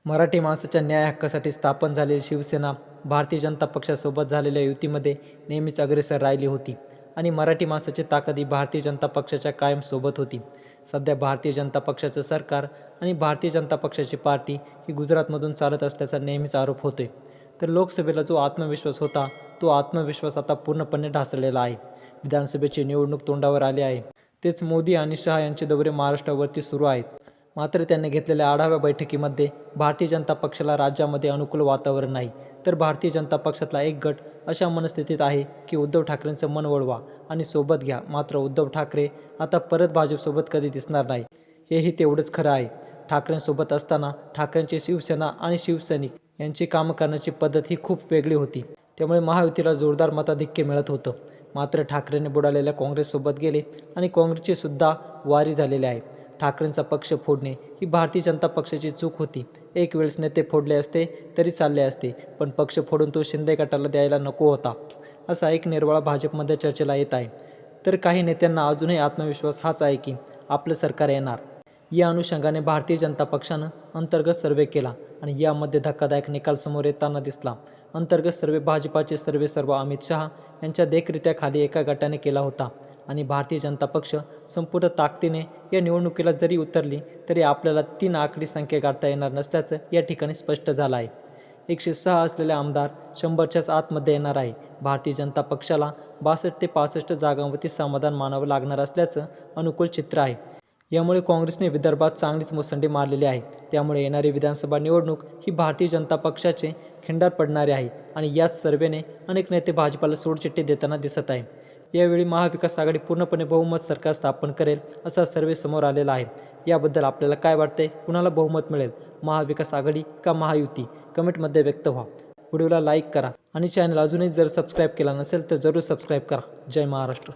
मराठी माणसाच्या न्याय हक्कासाठी स्थापन झालेली शिवसेना भारतीय जनता पक्षासोबत झालेल्या युतीमध्ये नेहमीच अग्रेसर राहिली होती आणि मराठी माणसाची ताकद ही भारतीय जनता पक्षाच्या कायम सोबत होती. सध्या भारतीय जनता पक्षाचं सरकार आणि भारतीय जनता पक्षाची पार्टी ही गुजरातमधून चालत असल्याचा नेहमीच आरोप होतोय. तर लोकसभेला जो आत्मविश्वास होता तो आत्मविश्वास आता पूर्णपणे ढासळलेला आहे. विधानसभेची निवडणूक तोंडावर आली आहे. तेच मोदी आणि शहा यांचे दौरे महाराष्ट्रावरती सुरू आहेत. मात्र त्यांनी घेतलेल्या आढावा बैठकीमध्ये भारतीय जनता पक्षाला राज्यामध्ये अनुकूल वातावरण नाही, तर भारतीय जनता पक्षातला एक गट अशा मनस्थितीत आहे की उद्धव ठाकरेंचं मन वळवा आणि सोबत घ्या. मात्र उद्धव ठाकरे आता परत भाजपसोबत कधी दिसणार नाही, हेही तेवढंच खरं आहे. ठाकरेंसोबत असताना ठाकरेंची शिवसेना आणि शिवसैनिक यांची कामं करण्याची पद्धत ही खूप वेगळी होती. त्यामुळे महायुतीला जोरदार मताधिक्य मिळत होतं. मात्र ठाकरेंनी बुडालेल्या काँग्रेससोबत गेले आणि काँग्रेसची सुद्धा वारी झालेली आहे. ठाकरेंचा पक्ष फोडणे ही भारतीय जनता पक्षाची चूक होती. एक वेळेस नेते फोडले असते तरी चालले असते, पण पक्ष फोडून तो शिंदे गटाला द्यायला नको होता, असा एक निर्वाळा भाजपमध्ये चर्चेला येत आहे. तर काही नेत्यांना अजूनही आत्मविश्वास हाच आहे की आपलं सरकार येणार. या अनुषंगाने भारतीय जनता पक्षानं अंतर्गत सर्वे केला आणि यामध्ये धक्कादायक निकाल समोर येताना दिसला. अंतर्गत सर्वे भाजपाचे सर्वेसर्वा अमित शहा यांच्या देखरेखीखाली एका गटाने केला होता आणि भारतीय जनता पक्ष संपूर्ण ताकदीने या निवडणुकीला जरी उतरली तरी आपल्याला 3 आकडी संख्या गाठता येणार नसल्याचं या ठिकाणी स्पष्ट झालं आहे. 106 असलेले आमदार 100च्याच आतमध्ये येणार आहे. भारतीय जनता पक्षाला 62 ते 65 जागांवरती समाधान मानावं लागणार असल्याचं अनुकूल चित्र आहे. यामुळे काँग्रेसने विदर्भात चांगलीच मुसंडी मारलेली आहे. त्यामुळे येणारी विधानसभा निवडणूक ही भारतीय जनता पक्षाचे खिंडार पडणारी आहे आणि याच सर्वेने अनेक नेते भाजपाला सोडचिठ्ठी देताना दिसत आहे. यावेळी महाविकास आघाडी पूर्णपणे बहुमत सरकार स्थापन करेल असा सर्वे समोर आलेला आहे. याबद्दल आपल्याला काय वाटतंय? कुणाला बहुमत मिळेल? महाविकास आघाडी का महायुती? कमेंटमध्ये व्यक्त व्हा. व्हिडिओला लाईक करा आणि चॅनल अजूनही जर सबस्क्राईब केला नसेल तर जरूर सबस्क्राईब करा. जय महाराष्ट्र.